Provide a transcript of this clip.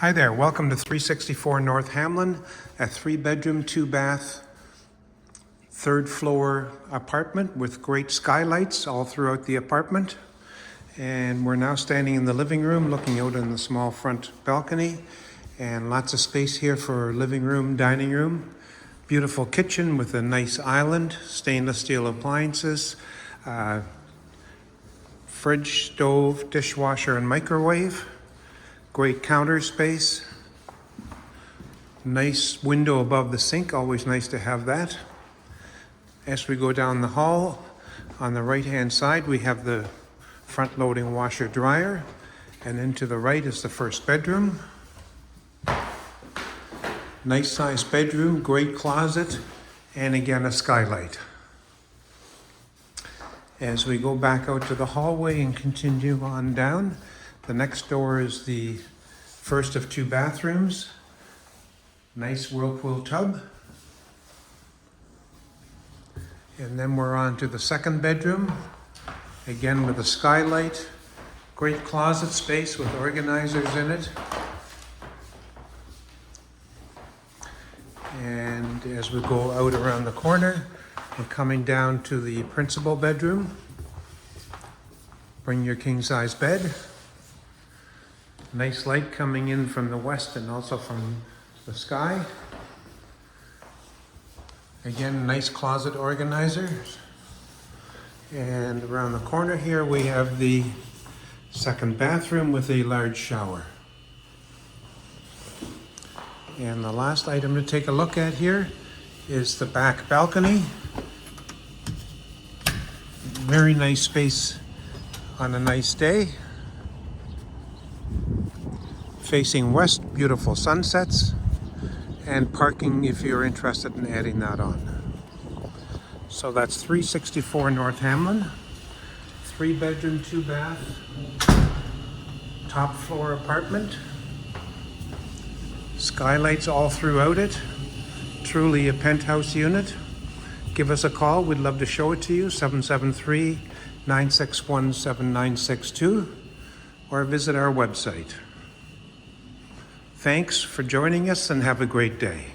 Hi there, welcome to 364 North Hamlin, a 3-bedroom, 2-bath, 3rd floor apartment with great skylights all throughout the apartment. And we're now standing in the living room looking out on the small front balcony, and lots of space here for living room, dining room. Beautiful kitchen with a nice island, stainless steel appliances, fridge, stove, dishwasher, and microwave. Great counter space. Nice window above the sink, always nice to have that. As we go down the hall, on the right-hand side, we have the front-loading washer dryer, and then to the right is the first bedroom. Nice sized bedroom, great closet, and again a skylight. As we go back out to the hallway and continue on down, the next door is the first of 2 bathrooms. Nice whirlpool tub. And then we're on to the second bedroom, again with a skylight. Great closet space with organizers in it. And as we go out around the corner, we're coming down to the principal bedroom. Bring your king-size bed. Nice light coming in from the west and also from the sky. Again, nice closet organizers. And around the corner here we have the second bathroom with a large shower. And the last item to take a look at here is the back balcony. Very nice space on a nice day. Facing west, beautiful sunsets, and parking if you're interested in adding that on. So that's 364 North Hamlin, 3-bedroom, 2-bath, top floor apartment. Skylights all throughout it. Truly a penthouse unit. Give us a call, we'd love to show it to you, 773-961-7962, or visit our website. Thanks for joining us and have a great day.